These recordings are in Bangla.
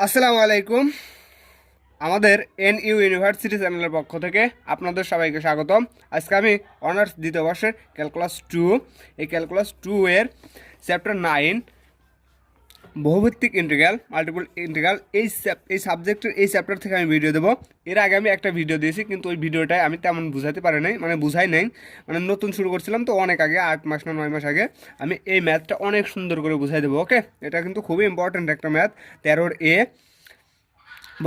আসসালামু আলাইকুম। আমাদের এনইউ ইউনিভার্সিটি চ্যানেলের পক্ষ থেকে আপনাদের সবাইকে স্বাগতম। আজকে আমি অনার্স দ্বিতীয় বর্ষের ক্যালকুলাস টু, এই ক্যালকুলাস টু এর চ্যাপ্টার 9 বহুভিত্তিক ইন্টিগ্রাল, মাল্টিপল ইন্টিগ্রাল, এই সাবজেক্টের এই চ্যাপ্টার থেকে আমি ভিডিও দেবো। এর আগে আমি একটা ভিডিও দিয়েছি, কিন্তু ওই ভিডিওটায় আমি তেমন বুঝাতে পারি নাই, বুঝাই নাই, নতুন শুরু করছিলাম তো, অনেক আগে 8 মাস না 9 মাস আগে। আমি এই ম্যাথটা অনেক সুন্দর করে বুঝাই দেবো। ওকে, এটা কিন্তু খুবই ইম্পর্ট্যান্ট একটা ম্যাথ। 13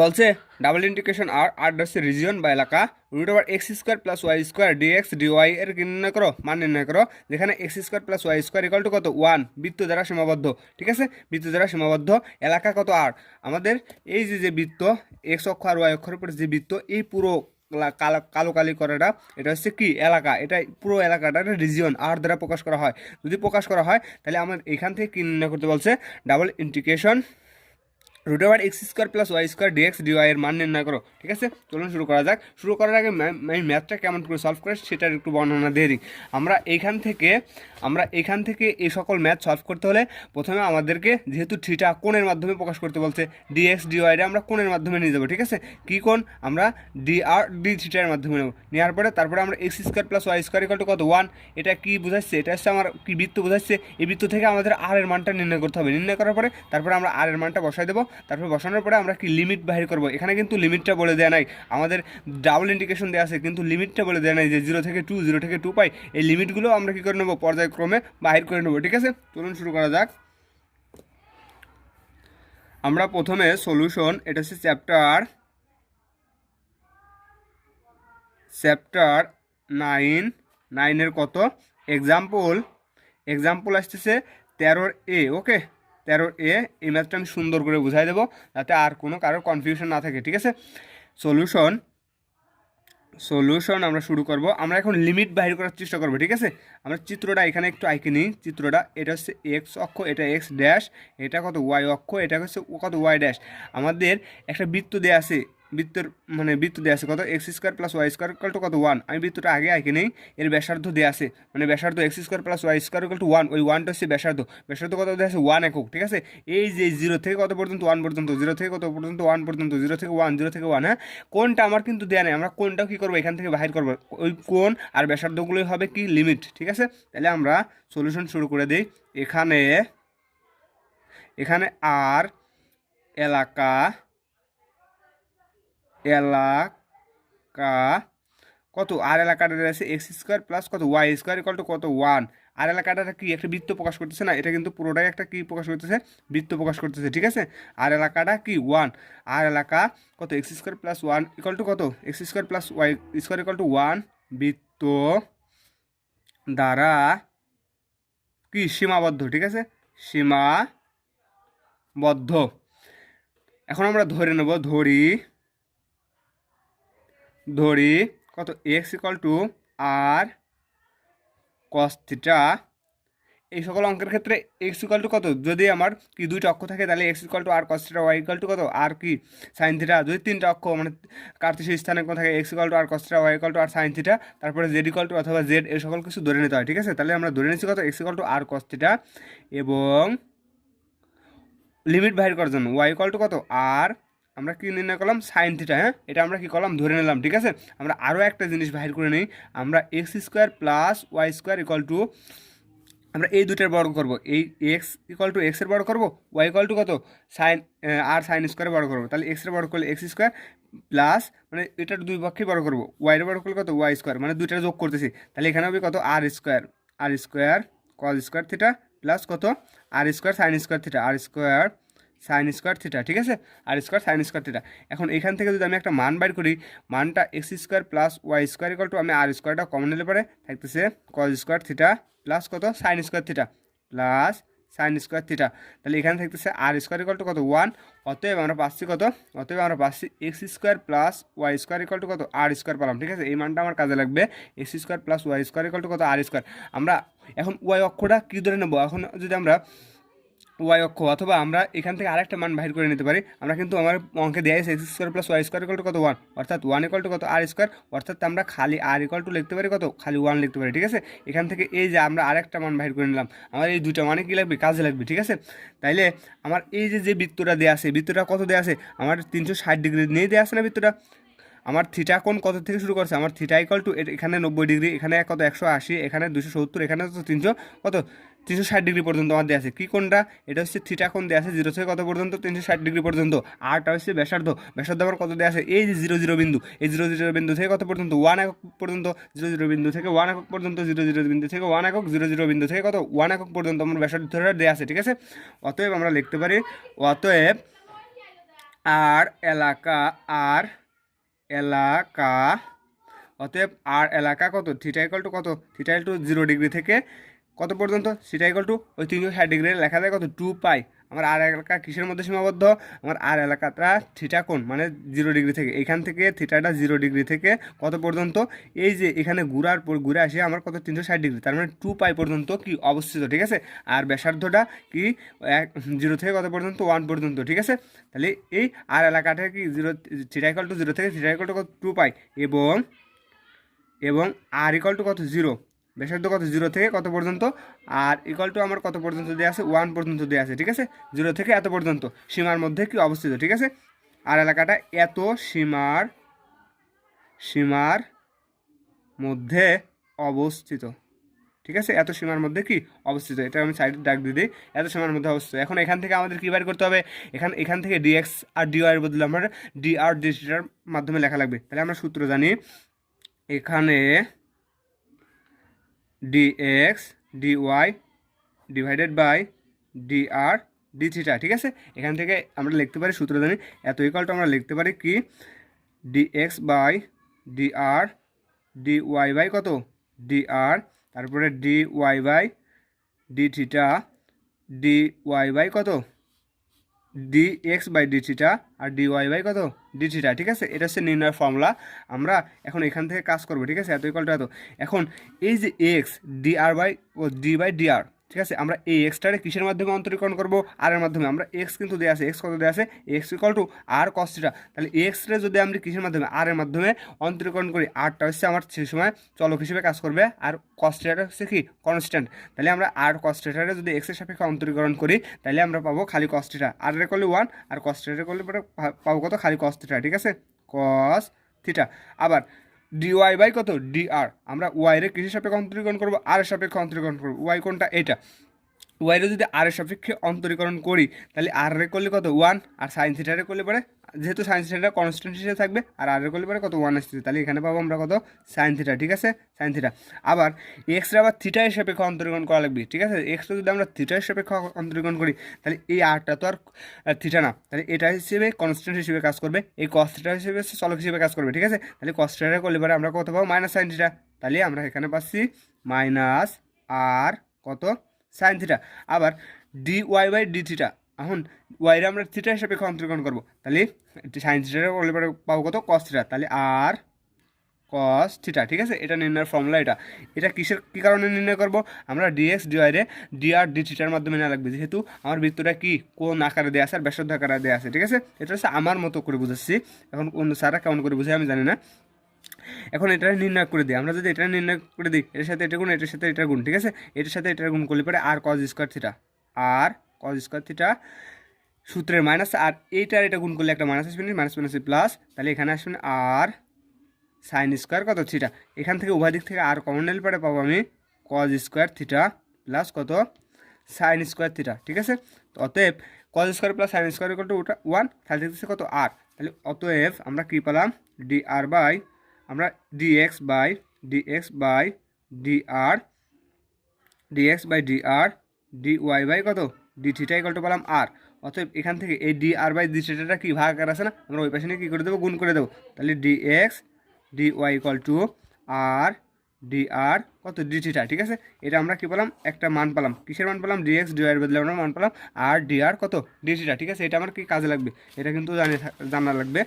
বলছে ডাবল ইন্টিগ্রেশন আর আর হচ্ছে রিজিয়ন বা এলাকা, root over x square plus Y square dx dy এর কি নির্ণয় করো, মান নির্ণয় করো, যেখানে x square plus Y square equal to কত 1, বৃত্ত দ্বারা সীমাবদ্ধ। ঠিক আছে, বৃত্ত দ্বারা সীমাবদ্ধ, এলাকা কত আর। আমাদের এই যে বৃত্ত এক্স অক্ষ আর ওয়াই অক্ষের উপরে যে বৃত্ত, এই পুরো কালো কালি করাটা, এটা হচ্ছে কি এলাকা, এটা পুরো এলাকাটা রিজিয়ন আর দ্বারা প্রকাশ করা হয়। যদি প্রকাশ করা হয় তাহলে আমার এখান থেকে কি নির্ণয় করতে বলছে, double integration root over x square plus Y square dx dy এর মান নির্ণয় করো। ঠিক আছে, চলুন শুরু করা যাক। শুরু করার আগে আমি ম্যাথটা কেমন করে সলভ করে সেটার একটু বর্ণনা দিয়ে দিই। আমরা এখান থেকে এই সকল ম্যাথ সলভ করতে হলে প্রথমে আমাদেরকে, যেহেতু থিটা কোণের মাধ্যমে প্রকাশ করতে বলছে, ডিএক্স ডিওয়াইটা আমরা কোণের মাধ্যমে নিয়ে যাবো। ঠিক আছে, কী কোণ, আমরা ডি থিটার মাধ্যমে নেব। নেওয়ার পরে তারপরে আমরা x square plus Y square equal to কত 1, এটা কি বোঝাচ্ছে, এটা হচ্ছে আমার কি বৃত্ত বোঝাচ্ছে। এই বৃত্ত থেকে আমাদের আর এর মানটা নির্ণয় করতে হবে। নির্ণয় করার পরে তারপরে আমরা আর এর মানটা বসাই দেবো। তারপর বসানোর পরে আমরা কি লিমিট বাহির করব। এখানে কিন্তু লিমিটটা বলে দেওয়া নাই, আমাদের ডাবল ইন্টিগ্রেশন দেওয়া আছে, কিন্তু লিমিটটা বলে দেওয়া নাই যে 0 থেকে 2 পাই। এই লিমিটগুলো আমরা কি করে নেব, পর্যায়ক্রমে বাহির করে নেব। ঠিক আছে, চলুন শুরু করা যাক। আমরা প্রথমে সলিউশন, এটা হচ্ছে চ্যাপ্টার 9 কত এক্সাম্পল আসতেছে 13 ওকে, 13 এই ম্যাথটা আমি সুন্দর করে বুঝাই দেবো, যাতে আর কোনো কারোর কনফিউশন না থাকে। ঠিক আছে, সলিউশন আমরা শুরু করব। আমরা এখন লিমিট বাহির করার চেষ্টা করবো। ঠিক আছে, আমরা চিত্রটা এখানে একটু আঁকে নিই। চিত্রটা, এটা হচ্ছে এক্স অক্ষ, এটা এক্স ড্যাশ, এটা কত ওয়াই অক্ষ, এটা হচ্ছে কত ওয়াই ড্যাশ। আমাদের একটা বৃত্ত দেওয়া আছে, বৃত্ত দেওয়া আছে কত x square plus Y square equal to কত 1। আমি বৃত্তটা আগে আঁকে নেই। এর ব্যাসার্ধ দেওয়া আছে, ব্যাসার্ধ X square plus Y square equal to 1। ওই 1টা হচ্ছে ব্যাসার্ধ কত দেওয়া আছে 1 একক। ঠিক আছে, এই যে 0 থেকে কত পর্যন্ত 1 পর্যন্ত, 0 থেকে কত পর্যন্ত 1 পর্যন্ত, 0 থেকে 1, 0 থেকে 1। হ্যাঁ, কোনটা আমার কিন্তু দেওয়া নেই, আমরা কোনটাও কী করবো, এখান থেকে বাহির করবো। ওই কোন আর ব্যাসার্ধগুলোই হবে কি লিমিট। ঠিক আছে, তাহলে আমরা সলিউশন শুরু করে দিই। এখানে আর এলাকা কত, আর এলাকাটা আছে এক্স স্কোয়ার প্লাস কত ওয়াই স্কোয়ার ইকাল টু কত 1। আর এলাকাটা কি একটা বৃত্ত প্রকাশ করতেছে না, এটা কিন্তু পুরোটাই একটা কি প্রকাশ করতেছে, বৃত্ত প্রকাশ করতেছে। ঠিক আছে, আর এলাকাটা কি 1, আর এলাকা কত x square plus 1 equal to কত x square plus Y square equal to 1, বৃত্ত দ্বারা কি সীমাবদ্ধ। ঠিক আছে, সীমাবদ্ধ। এখন আমরা ধরে নেব, ধরি কত X equal to R cos theta. এই সকল অঙ্কের ক্ষেত্রে এক্স ইকাল টু কত, যদি আমার কি দুইটা অক্ষ থাকে তাহলে X equal to R cos theta, Y equal to কত আর কি সাইন থিটা। যদি তিনটা অক্ষ কার্তেশীয় স্থানে কোন থাকে, X equal to R cos theta, Y equal to R sine theta, তারপরে জেড ইকাল টু অথবা জেড, এই সকল কিছু ধরে নিতে হয়। ঠিক আছে, তাহলে আমরা ধরে নিচ্ছি কত X equal to R cos theta, এবং লিমিট বাহির করার জন্য ওয়াই ইকাল টু কত আর, আমরা কি নির্ণয় করলাম সাইন থিটা। হ্যাঁ, এটা আমরা কি করলাম, ধরে নিলাম। ঠিক আছে, আমরা আরও একটা জিনিস বাহির করে নিই। আমরা x square plus Y square equal to, আমরা এই দুটার বর্গ করব, এই এক্স ইকাল টু এক্সের বর্গ করবো, ওয়াই ইকাল টু কত সাইন আর সাইন স্কোয়ারের বর্গ করবো। তাহলে এক্সের বর্গ করলে এক্স স্কোয়ার প্লাস, এটার দুই পক্ষেই বর্গ করবো, ওয়াইয়ের বর্গ করলে কত ওয়াই স্কোয়ার, দুইটা যোগ করতেছি। তাহলে এখানে হবে কত আর square cos square theta plus কত আর square sine square theta, r square sine square theta. ঠিক আছে, r square sine square theta. এখন এখান থেকে যদি আমি একটা মান বাইর করি, মানটা X square plus Y square equal to, আমি আর স্কোয়ারটা কমন নিলে পরে থাকতেছে কস স্কোয়ার থিটা প্লাস কত sine square theta plus sine square theta. তাহলে এখানে থাকতেছে আর স্কোয়ার ইকাল টু কত 1। অতএব আমরা পাচ্ছি X square plus Y square equal to কত আর স্কোয়ার পেলাম। ঠিক আছে, এই মানটা আমার কাজে লাগবে, X square plus Y square equal to কত আর স্কোয়ার। আমরা এখন ওয়াই অক্ষটা কী ধরে নেবো, এখন যদি আমরা ওয়াই অক্ষ, অথবা আমরা এখান থেকে আরেকটা মান বাহির করে নিতে পারি। আমরা কিন্তু আমার অঙ্কে দেওয়া আছে X square plus Y square equal to কত 1, অর্থাৎ 1 ইকুয়াল টু কত আর স্কোয়ার, অর্থাৎ আমরা খালি আর ইকুয়াল টু লিখতে পারি কত, খালি 1 লিখতে পারি। ঠিক আছে, এখান থেকে এই যে আমরা আরেকটা মান বাহির করে নিলাম, আমার এই দুইটা মানে কি লাগবে, কাজে লাগবে। ঠিক আছে, তাইলে আমার এই যে বৃত্তটা দেওয়া আছে, বৃত্তটা কত দেওয়া আছে, আমার 360 ডিগ্রি নিয়ে দেওয়া আছে না বৃত্তটা। আমার থিটা কোণ কত থেকে শুরু করছে, আমার থিটা ইকুয়াল টু এখানে 90 ডিগ্রি, এখানে কত 180, এখানে 270, এখানে তো 300 কত 360 ডিগ্রি পর্যন্ত আমার দেওয়া আছে। কী কোণটা, এটা হচ্ছে থিটা কোণ দেওয়া আছে 0 থেকে কত পর্যন্ত, 360 ডিগ্রি পর্যন্ত। আরটা হচ্ছে ব্যাসার্ধ, ব্যাসার্ধ আমার কত দেওয়া আছে, এই যে 0 0 বিন্দু, এই 0 0 বিন্দু থেকে কত পর্যন্ত 1 একক পর্যন্ত, 0 0 বিন্দু থেকে 1 একক পর্যন্ত, 0 0 বিন্দু থেকে 1 একক, 0 0 বিন্দু থেকে কত 1 একক পর্যন্ত আমার ব্যাসার্ধটা দেওয়া আছে। ঠিক আছে, অতএব আমরা লিখতে পারি, অতএব আর এলাকা, আর এলাকা, অতএব আর এলাকা কত, থিটা ইকুয়াল টু কত, থিটা ইকুয়াল টু 0 ডিগ্রি থেকে কত পর্যন্ত, থিটা ইকুয়াল টু ওই 360 ডিগ্রি লেখা যায় কত 2 পাই। আমার আর এলাকা কিসের মধ্যে সীমাবদ্ধ, আমার আর এলাকাটা থিটা কোণ মানে 0 ডিগ্রি থেকে, এখান থেকে থিটাটা 0 ডিগ্রি থেকে কত পর্যন্ত, এই যে এখানে ঘুরার পর ঘুরে আসে আমার কত 360 ডিগ্রি, তার মানে 2 পাই পর্যন্ত কি অবস্থিত। ঠিক আছে, আর ব্যাসার্ধটা কি 0 থেকে কত পর্যন্ত 1 পর্যন্ত। ঠিক আছে, তাহলে এই আর এলাকাটা কি 0, থিটা ইকুয়াল টু 0 থেকে থিটা ইকুয়াল টু কত 2 পাই, এবং আর ইকুয়াল টু কত 0, ব্যাসার্ধ কত 0 থেকে কত পর্যন্ত, আর ইকুয়াল টু আমার কত পর্যন্ত দেওয়া আছে 1 পর্যন্ত দেওয়া আছে। ঠিক আছে, 0 থেকে এত পর্যন্ত সীমার মধ্যে কি অবস্থিত। ঠিক আছে, আর এলাকাটা এত সীমার মধ্যে অবস্থিত। ঠিক আছে, এত সীমার মধ্যে কি অবস্থিত, এটা আমি সাইডে দাগ দিয়ে দিই, এত সীমার মধ্যে অবস্থিত। এখন এখান থেকে আমাদের কী বের করতে হবে, এখান থেকে ডিএক্স আর ডিওয়াই এর বদলে আমরা ডি আর ডিটার মাধ্যমে লেখা লাগবে। তাহলে আমরা সূত্র জানি, এখানে dx dy divided by dr d theta. ঠিক আছে, এখান থেকে আমরা লিখতে পারি, সূত্র জানি, এত ইকুয়াল টু আমরা লিখতে পারি কি dx by dr dy by কত dr, তারপরে dy by d theta dy by কত dx বাই d থিটা আর dy বাই কত d থিটা। ঠিক আছে, এটা হচ্ছে নির্ণয় ফর্মুলা। আমরা এখন এখান থেকে কাজ করবো। ঠিক আছে, এত ইকুয়াল টু এত। এখন এই যে এক্স dr বাই ও d বাই dr, ঠিক আছে, আমরা এই এক্সটারে কিসের মাধ্যমে অন্তরীকরণ করবো, আর এর মাধ্যমে। আমরা এক্স কিন্তু দেওয়া আছে, এক্স কত দেওয়া আছে, x equal to R cos theta. তাহলে এক্সরে যদি আমরা কিসের মাধ্যমে, আর এর মাধ্যমে অন্তরীকরণ করি, আরটা হচ্ছে আমার সেই সময় চলক হিসেবে কাজ করবে, আর কস থিটাটা হচ্ছে কি কনস্ট্যান্ট। তাহলে আমরা আর কস থিটারে যদি এক্সের সাপেক্ষে অন্তরীকরণ করি, তাহলে আমরা পাবো খালি কস থিটা, আর এর করলে 1, আর কস থিটা করলে পরে পাবো কত, খালি কস থিটা। ঠিক আছে, কস থিটা। আবার ডিওয়াই বাই কত ডিআর, আমরা ওয়াইরে কিসের সাপেক্ষে অন্তরীকরণ করবো, আর এর সাপেক্ষে অন্তরীকরণ করবো। ওয়াই কোনটা, এটা। ওয়াইরে যদি আর এর সাপেক্ষে অন্তরীকরণ করি, তাহলে আর এর করলে কত 1, আর সাইন থিটারে করলে পরে, যেহেতু সাইন থিটাটা কনস্ট্যান্ট হিসেবে থাকবে, আর আর এর করলে পরে কত 1 আসছে, তাহলে এখানে পাবো আমরা কত সাইন থিটা। ঠিক আছে, সাইন থিটা। আবার এক্সরে আবার থিটা এর সাপেক্ষে অন্তরীকরণ করা লাগবে। ঠিক আছে, এক্সরে যদি আমরা থিটা এর সাপেক্ষে অন্তরীকরণ করি, তাহলে এই আরটা তো আর থিটা না, তাহলে এটা হিসেবে কনস্ট্যান্ট হিসেবে কাজ করবে, এই কস থিটা হিসেবে চলক হিসেবে কাজ করবে। ঠিক আছে, তাহলে কস থিটা করলে পরে আমরা কত পাবো, মাইনাস সাইন থিটা। তাহলে আমরা এখানে পাচ্ছি মাইনাস আর কত সাইন থিটা। আবার d y by d theta, এখন ওয়াইরে আমরা থিটা হিসাবে অন্তরীকরণ করবো, তাহলে সাইন থিটা বলে পরে পাবো কত কস থিটা, তাহলে আর কস থিটা। ঠিক আছে, এটা নির্ণয়ের ফর্মুলা। এটা কী কারণে নির্ণয় করবো, আমরা ডিএক্স ডিওয়াইরে ডি আর ডি থিটার মাধ্যমে নেওয়া লাগবে, যেহেতু আমার বৃত্তটা কি কোন আকারে দেওয়া আছে আর ব্যাসার্ধ আকারে দেওয়া আছে। ঠিক আছে, এটা হচ্ছে আমার মতো করে বুঝাচ্ছি, এখন অন্য স্যাররা কেমন করে বুঝে আমি জানি না। এখন এটা নির্ণয় করে দিই, আমরা যদি এটা নির্ণয় করে দিই, এটার সাথে এটা গুণ, এটার সাথে এটা গুণ। ঠিক আছে, এটার সাথে এটা গুণ করলে পরে আর কজ স্কোয়ার থিটা, আর কজ স্কোয়ার থিটা সূত্রের মাইনাস, আর এইটার এটা গুণ করলে একটা মাইনাস আসবে, মাইনাস মাইনাস প্লাস, তাহলে এখানে আসবে আর সাইন স্কোয়ার কত থিটা। এখান থেকে উভয় দিক থেকে আর কমন নিলে পরে পাবো আমি কজ স্কোয়ার থিটা প্লাস কত সাইন স্কোয়ার থিটা। ঠিক আছে, তো অতএব cause square plus sine square equal to 1, তাহলে দেখতেছি কত আর, তাহলে অতএব আমরা কী পেলাম, ডি আর বাই, আমরা d x by d r d y by কত ডি থিটা ইকুয়াল টু পেলাম আর। অতএব এখান থেকে এই ডি আর বাই ডি থিটাটা কি ভাগ আকার আছে না, আমরা ওই পাশে নিয়ে কী করে দেবো, গুণ করে দেবো। তাহলে d x d y equal to r d r কত ডি থিটা। ঠিক আছে, এটা আমরা কী পেলাম, একটা মান পেলাম, কিসের মান পেলাম, ডিএক্স ডিওয়াই এর বদলে আমরা মান পেলাম আর ডি আর কত ডি থিটা। ঠিক আছে, এটা আমার কি কাজে লাগবে, এটা কিন্তু জানা লাগবে,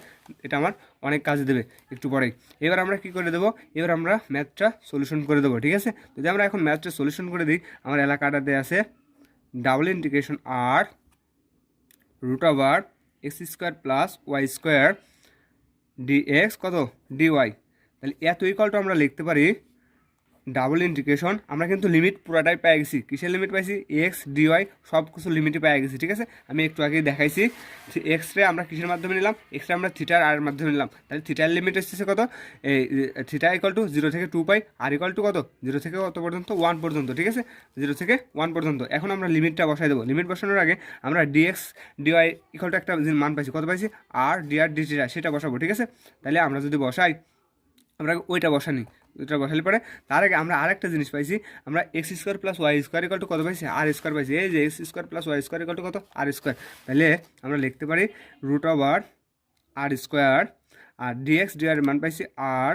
এটা আমার অনেক কাজে দেবে একটু পরেই। এবার আমরা কি করে দেবো, এবার আমরা ম্যাথটা সলিউশন করে দেবো। ঠিক আছে, যদি আমরা এখন ম্যাথটা সলিউশন করে দিই, আমার এলাকাটাতে আছে ডাবল ইন্টিগ্রেশন আর root over x square plus Y square d x কত ডিওয়াই। তাহলে এত ইকুয়ালটা আমরা লিখতে পারি ডাবল ইন্টিগ্রেশন, আমরা কিন্তু লিমিট পুরাটাই পেয়ে গেছি। কিসের লিমিট পাইছি? এক্স ডিওয়াই সব কিছু লিমিটই পেয়ে গেছি, ঠিক আছে। আমি একটু আগেই দেখাইছি এক্স রে আমরা কিসের মাধ্যমে নিলাম, এক্স রে আমরা থিটার আর মাধ্যমে নিলাম। তাহলে থিটার লিমিট এসেছে কত, এই থিটা ইকুয়াল টু 0 থেকে 2 পাই, আর ইকুয়াল টু কত 0 থেকে কত পর্যন্ত 1 পর্যন্ত, ঠিক আছে, 0 থেকে 1 পর্যন্ত। এখন আমরা লিমিটটা বসাই দেবো। লিমিট বসানোর আগে আমরা ডিএক্স ডিওয়াই ইকুয়াল টু একটা মান পাইছি, কত পাইছি আর ডিআর ডিটিটা, সেটা বসাবো, ঠিক আছে। তাহলে আমরা যদি বসাই, আমরা ওইটা বসানি, ওইটা বসালে পরে তার আগে আমরা আরেকটা জিনিস পাইছি, আমরা x square plus Y square equal to কত পাইছি আর স্কোয়ার পাইছি। এই যে x square plus Y square equal to কত আর স্কোয়ার। তাহলে আমরা লিখতে পারি রুট ওভার আর স্কোয়ার আর ডিএক্স ডিআর মান পাইছি আর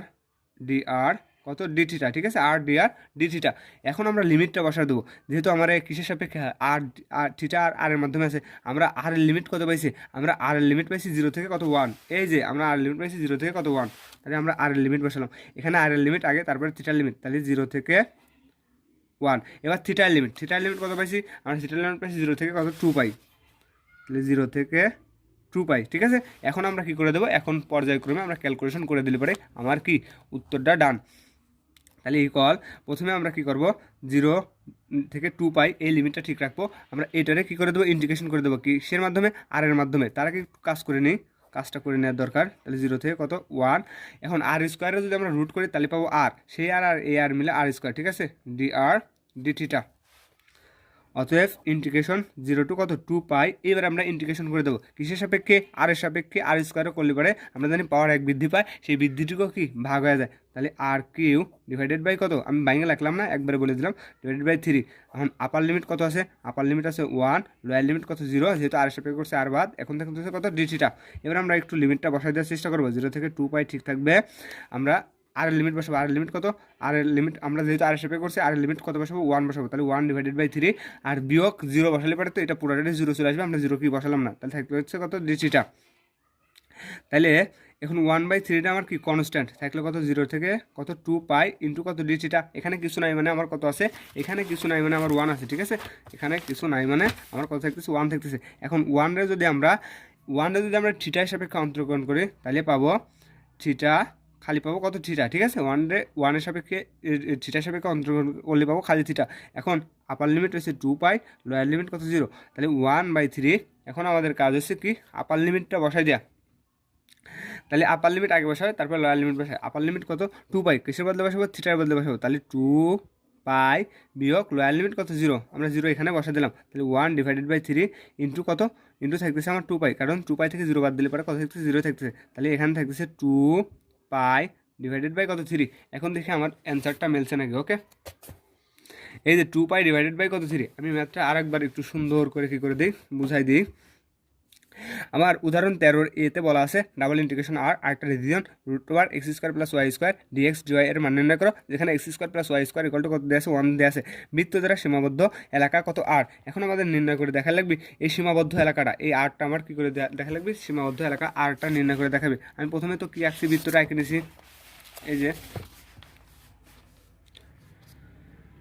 ডিআর কত ডি থিটা, ঠিক আছে, আর ডিআর ডি থিটা। এখন আমরা লিমিটটা বসা দেবো, যেহেতু আমার কিসের সাপেক্ষে আর আর থিটা আর এর মাধ্যমে আছে। আমরা আর এর লিমিট কত পাইছি, আমরা আর এর লিমিট পাইছি 0 থেকে কত 1। এই যে আমরা আর লিমিট পাইছি 0 থেকে কত 1, তাহলে আমরা আর এর লিমিট বসালাম। এখানে আর এর লিমিট আগে, তারপরে থিটার লিমিট, তাহলে 0 থেকে 1। এবার থিটার লিমিট কত পাইছি, আমরা থিটার লিমিট পাইছি 0 থেকে কত 2 পাই, তাহলে 0 থেকে 2 পাই, ঠিক আছে। এখন আমরা কি করে দেবো, এখন পর্যায়ক্রমে আমরা ক্যালকুলেশন করে দিলে পরে আমার কি উত্তরটা ডান। তাহলে ইকুয়াল প্রথমে আমরা কি করব, 0 থেকে 2 পাই এই লিমিটটা ঠিক রাখবো। আমরা এটারে কি করে দেবো, ইন্টিগ্রেশন করে দেবো কিসের মাধ্যমে, আর এর মাধ্যমে। তার আগে একটু কাজ করে নিই, কাজটা করে নেওয়ার দরকার। তাহলে 0 থেকে কত 1। এখন আর স্কোয়ারে যদি আমরা রুট করি তাহলে পাবো আর, সেই আর এ আর মিলে আর স্কোয়ার, ঠিক আছে, ডি আর ডি থিটা। অতএব ইন্টিগ্রেশন 0 টু কত 2 পাই। এবার আমরা ইন্টিগ্রেশন করে দেবো কিসের সাপেক্ষে, আর এর সাপেক্ষে। আর স্কোয়ারও করলে পরে আমরা জানি পাওয়ার 1 বৃদ্ধি পায়, সেই বৃদ্ধিটুকু কি ভাগ হয়ে যায়। তাহলে আর কিউ ডিভাইডেড বাই কত, আমি বাইঙ্গে রাখলাম না, একবারে বলে দিলাম, ডিভাইডেড বাই 3। এখন আপার লিমিট কত আছে, আপার লিমিট আছে 1, লোয়ার লিমিট কত 0, যেহেতু আর সাপেক্ষে করছে আর বাদ, এখন থেকে কত ডি থিটা। এবার আমরা একটু লিমিটটা বসাই দেওয়ার চেষ্টা করবো। 0 থেকে 2 পাই ঠিক থাকবে, আমরা আর এর লিমিট বসাবো। আর এর লিমিট কত, আর এর লিমিট আমরা যেহেতু আর সাপেক্ষে করছি, আর এর লিমিট কত বসাবো 1 বসাবো। তাহলে 1 ডিভাইডেড বাই 3, আর বিয়োগ 0 বসালে পরে তো এটা পুরোটাই 0 চলে আসবে, আমরা 0 কি বসালাম না, তাহলে থাকতে হচ্ছে কত ডি থিটা। তাহলে এখন 1/3টা আমার কি কনস্ট্যান্ট থাকলে কত 0 থেকে কত 2 পাই ইন্টু কত ডি থিটা। এখানে কিছু নাই মানে আমার কত আছে, এখানে কিছু নাই মানে আমার 1 আছে, ঠিক আছে, এখানে কিছু নাই মানে আমার কত থাকতেছে 1 থাকতেছে। এখন 1 রে যদি আমরা থিটার সাপেক্ষে অন্তর্গ্রহণ করি তাহলে পাবো থিটা, খালি পাবো কত থিটা, ঠিক আছে। 1 এর সাপেক্ষে থিটার সাপেক্ষে অন্তর্গ্রহণ করলে পাবো খালি থিটা। এখন আপার লিমিট হচ্ছে 2 পাই, লোয়ার লিমিট কত 0, তাহলে 1/3। এখন আমাদের কাজ হচ্ছে কি আপার লিমিটটা বসাই দেওয়া। তাহলে আপার লিমিট আগে বসাবে, তারপর লোয়ার লিমিট বসাবে। আপার লিমিট কত 2 পাই, কিসের বদলে বসাবো, থিটার বদলে বসাবো। তাহলে 2 পাই বিয়োগ লোয়ার লিমিট কত 0, আমরা 0 এখানে বসা দিলাম। তাহলে 1 ডিভাইডেড বাই 3 ইন্টু কত, ইন্টু থাকতেছে আমার 2 পাই, কারণ 2 পাই থেকে 0 বাদ দিলে পরে কত থাকতেছে 0 থাকতেছে। তাহলে এখানে থাকতেছে 2 পাই ডিভাইডেড বাই কত 3। এখন দেখি আমার অ্যান্সারটা মেলছে নাকি। ওকে, এই যে 2 পাই ডিভাইডেড বাই কত 3, আমি ম্যাথটা আরেকবার একটু সুন্দর করে কি করে দিই, বুঝাই দিই। আমার উদাহরণ 13 এতে বলা আছে ডাবল ইন্টিগ্রেশন আর একটা region root over x square plus Y square dx dy এর মান নির্ণয় করো, যেখানে x square plus Y square equal to কত দেওয়া আছে 1 দেওয়া আছে। বৃত্ত দ্বারা সীমাবদ্ধ এলাকা কত আর। এখন আমাদের নির্ণয় করে দেখা লাগবে এই সীমাবদ্ধ এলাকাটা, এই আরটা আমার কী করে দেখা লাগবে, সীমাবদ্ধ এলাকা আরটা নির্ণয় করে দেখাবে। আমি প্রথমে তো কি আঁকছি, বৃত্তটা এঁকে নিয়েছি। এই যে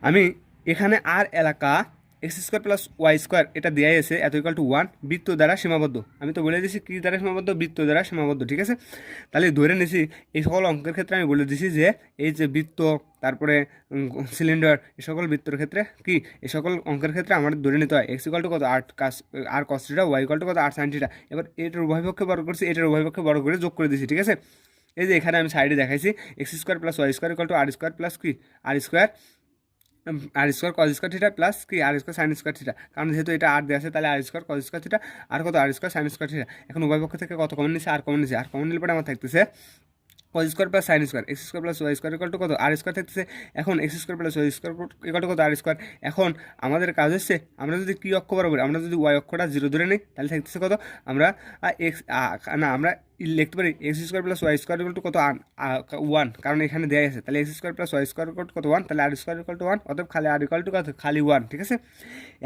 আমি এখানে আর এলাকা x square plus Y square এটা দেওয়াই আছে, এত ইকুয়াল টু 1, বৃত্ত দ্বারা সীমাবদ্ধ। আমি তো বলে দিয়েছি কী দ্বারা সীমাবদ্ধ, বৃত্ত দ্বারা সীমাবদ্ধ, ঠিক আছে। তাহলে ধরে নিয়েছি এই সকল অঙ্কের ক্ষেত্রে আমি বলে দিয়েছি যে এই যে বৃত্ত, তারপরে সিলিন্ডার, এই সকল বৃত্তর ক্ষেত্রে কি এই সকল অঙ্কের ক্ষেত্রে আমাদের ধরে নিতে হয় এক্স ইকুয়াল টু কত r cos theta, y equal to কত আর সাইন থিটা। এবার এটার উভয়পক্ষে বড় করছি, এটার উভয়পক্ষে বড় করে যোগ করে দিয়েছি, ঠিক আছে। এই যে এখানে আমি সাইডে দেখাইছি x square plus Y square equal to r square plus কি r square cos square theta plus কি r square sine square theta, কারণ যেহেতু এটা আর দেওয়া আছে তাহলে r square cos square theta আর কত আর স্কোয়ার সাইন স্কোয়ার থিটা। এখন উভয় পক্ষ থেকে কত কমন নিচ্ছে, আর কমন নিচ্ছে, আর কমন নিলে পরে আমার থাকতেছে cos square plus sine square, x square plus Y square equal to কত আর স্কোয়ার থাকতেছে। এখন x square plus Y square equal to কত আর স্কোয়ার। এখন আমাদের কাজ হচ্ছে আমরা যদি কি অক্ষ বরাবর, আমরা যদি ওয়াই অক্ষটা 0 ধরে নিই তাহলে থাকতেছে কত, আমরা এক্স না আমরা লিখতে পারি x square plus Y square equal to কত 1, কারণ এখানে দেওয়া আছে। তাহলে x square plus Y square equal to কত 1, তাহলে আর স্কোয়ার ইকুয়াল টু 1, অতএব খালি আর ইকুয়াল টু কত খালি 1, ঠিক আছে।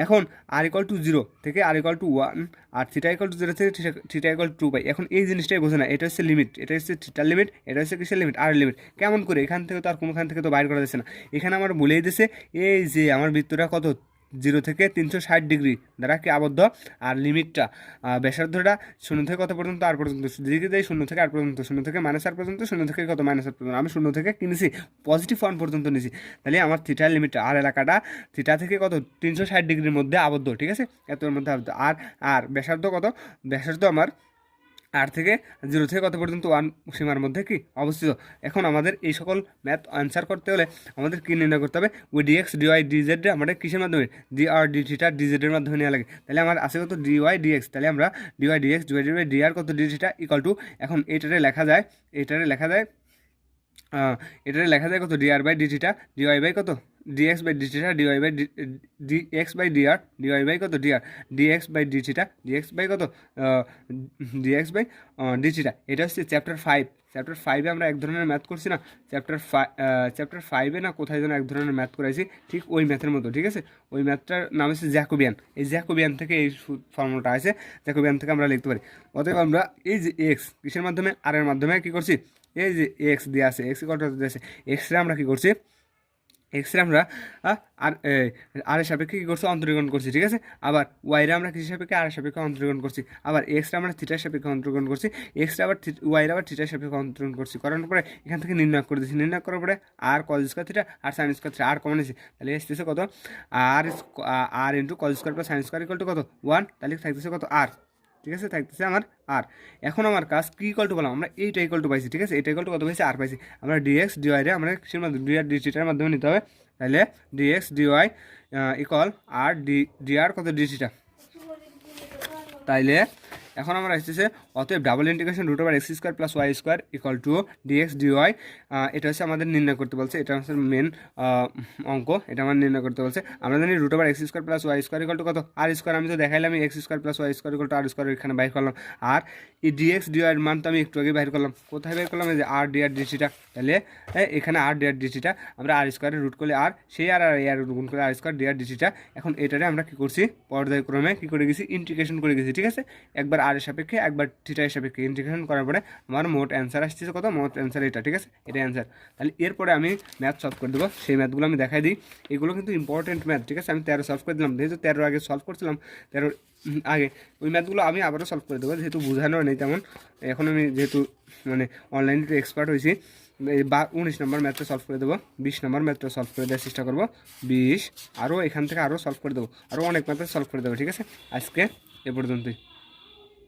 এখন আর ইকুয়াল টু 0 থেকে আর ইকুয়াল টু 1 আর থিটা ইকুয়াল টু 0 থেকে থিটা ইকুয়াল টু 2 পাই। এখন এই জিনিসটাই বোঝে না, এটা হচ্ছে লিমিট, এটা হচ্ছে থিটার লিমিট, এটা হচ্ছে কিসের লিমিট আর লিমিট। কেমন করে এখান থেকে তো আর কোনোখান থেকে তো বাইর করা যাচ্ছে না, এখানে আমার বলেই দিয়েছে এই যে আমার বৃত্তটা কত 0 থেকে 360 ডিগ্রি দ্বারা কি আবদ্ধ, আর লিমিটটা ব্যাসার্ধটা 0 থেকে কত পর্যন্ত আর পর্যন্ত, দিকে দেয় 0 থেকে আর পর্যন্ত, 0 থেকে -r পর্যন্ত, 0 থেকে কত -r পর্যন্ত, আমি 0 থেকে কি নিছি পজিটিভ 1 পর্যন্ত নিছি, তাহলে আমার থিটার লিমিটটা আর এলাকাটা থিটা থেকে কত 360 ডিগ্রির মধ্যে আবদ্ধ, ঠিক আছে, এতর মধ্যে আবদ্ধ। আর ব্যাসার্ধ কত, ব্যাসার্ধ আমার আর থেকে 0 থেকে কত পর্যন্ত 1 সীমার মধ্যে কি অবস্থিত। এখন আমাদের এই সকল ম্যাথ আনসার করতে হলে আমাদের কী নির্ণয় করতে হবে, ওই ডিএক্স ডিওয়াই ডিজেড আমাদের কিসের মাধ্যমে, ডি আর ডি থিটা ডিজেডের মাধ্যমে নেওয়া লাগে। তাহলে আমার আছে কত ডিওয়াই ডিএক্স, তাহলে আমরা d y d x divided by d r কত ডি থিটা ইকুয়াল টু, এখন এটারে লেখা যায় কত d r by d theta d y by কত d x by d theta d y by d x by d r d y by কত d r d x by d theta d x by কত ডিএক্স বাই ডি থিটা। এটা হচ্ছে চ্যাপ্টার 5। চ্যাপ্টার 5-এ আমরা এক ধরনের ম্যাথ করছি না, চ্যাপ্টার 5-এ না কোথায় যেন এক ধরনের ম্যাথ করাইছি, ঠিক ওই ম্যাথের মতো, ঠিক আছে। ওই ম্যাথটার নাম হচ্ছে জ্যাকোবিয়ান। এই জ্যাকোবিয়ান থেকে এই ফর্মুলাটা আছে, জ্যাকোবিয়ান থেকে আমরা লিখতে পারি। অতএব আমরা এই যে এক্স কিসের মাধ্যমে, আর এর মাধ্যমে কী করছি, এই যে এক্স দিয়ে আছে, এক্স ইকুয়াল টু দিয়ে আছে, এক্সরে আমরা কী করছি, এক্সরে আমরা আর এর সাপেক্ষে কী করছি অন্তরীকরণ করছি, ঠিক আছে। আবার ওয়াইরে আমরা কিসের সাপেক্ষে আর সাপেক্ষে অন্তরীকরণ করছি, আবার এক্সরে আমরা থিটার সাপেক্ষে অন্তরীকরণ করছি, এক্সরে আবার ওয়াইরে আবার থিটার সাপেক্ষে অন্তরীকরণ করছি, করার পরে এখান থেকে নির্ণয় করে দিচ্ছি, নির্ণয় করার পরে r cos square theta r sine square theta r common নিয়েছি, তাহলে এসতেছে কত r into cos square plus sine square equal to কত 1, তাহলে থাকতেছে কত আর, ঠিক আছে, থাকতেছে আমার আর। এখন আমার কাজ কি ইকুয়াল টু বললাম, আমরা এইটা ইকুয়াল টু পাইছি, ঠিক আছে, এইটা ইকুয়াল টু কত পাইছি আর পাইছি, আমরা ডিএক্স ডিওয়াই রে আমরা কিসের মাধ্যমে ডি আর ডি থিটার মাধ্যমে নিতে হবে, তাহলে d x d y equal r d r কত ডি থিটা। তাইলে এখন আমরা আসতেছে অতএব double integration root over x square plus Y square equal to d x d y, এটা হচ্ছে আমাদের নির্ণয় করতে বলছে, এটা হচ্ছে মেন অঙ্ক, এটা আমার নির্ণয় করতে বলছে। আমরা জানি root over x square plus Y square equal to কত আর স্কোয়ার, আমি তো দেখাইলাম x square plus Y square equal to r square, এখানে বাইর করলাম। আর এই ডিএক্স ডিওয়াইয়ের মান তো আমি একটু আগে বাইর করলাম, কোথায় বাইর করলাম, এই যে আর ডি আর ডি থিটা, তাহলে এখানে আর ডি আর ডি থিটা, আমরা আর স্কোয়ারের রুট করলে আর সেই আর আর গুণ করে আর স্কোয়ার ডি আর ডি থিটা। এখন এটারে আমরা কী করছি পর্যায়ক্রমে কী করে গেছি ইন্টিগ্রেশন করে গেছি, ঠিক আছে, একবার আর এর সাপেক্ষে একবার থিটার সাপেক্ষে ইন্টিগ্রেশন করার পরে আমার মোট অ্যান্সার আসছে কত, মোট অ্যান্সার এটা, ঠিক আছে, এটা অ্যান্সার। তাহলে এরপরে আমি ম্যাথ সলভ করে দেবো, সেই ম্যাথগুলো আমি দেখাই দিই, এগুলো কিন্তু ইম্পর্টেন্ট ম্যাথ, ঠিক আছে। আমি 13 সলভ করে দিলাম, যেহেতু 13 আগে সলভ করছিলাম, 13 আগে ওই ম্যাথগুলো আমি আবারও সলভ করে দেবো, যেহেতু বোঝানো নেই তেমন। এখন আমি যেহেতু মানে অনলাইনে একটু এক্সপার্ট হয়েছি, 19 নম্বর ম্যাথটা সলভ করে দেবো, 20 নম্বর ম্যাথটা সলভ করে দেওয়ার চেষ্টা করবো, 20 আরও এখান থেকে আরও সলভ করে দেবো, আরও অনেক ম্যাথ সলভ করে দেবো, ঠিক আছে। আজকে এ পর্যন্তই।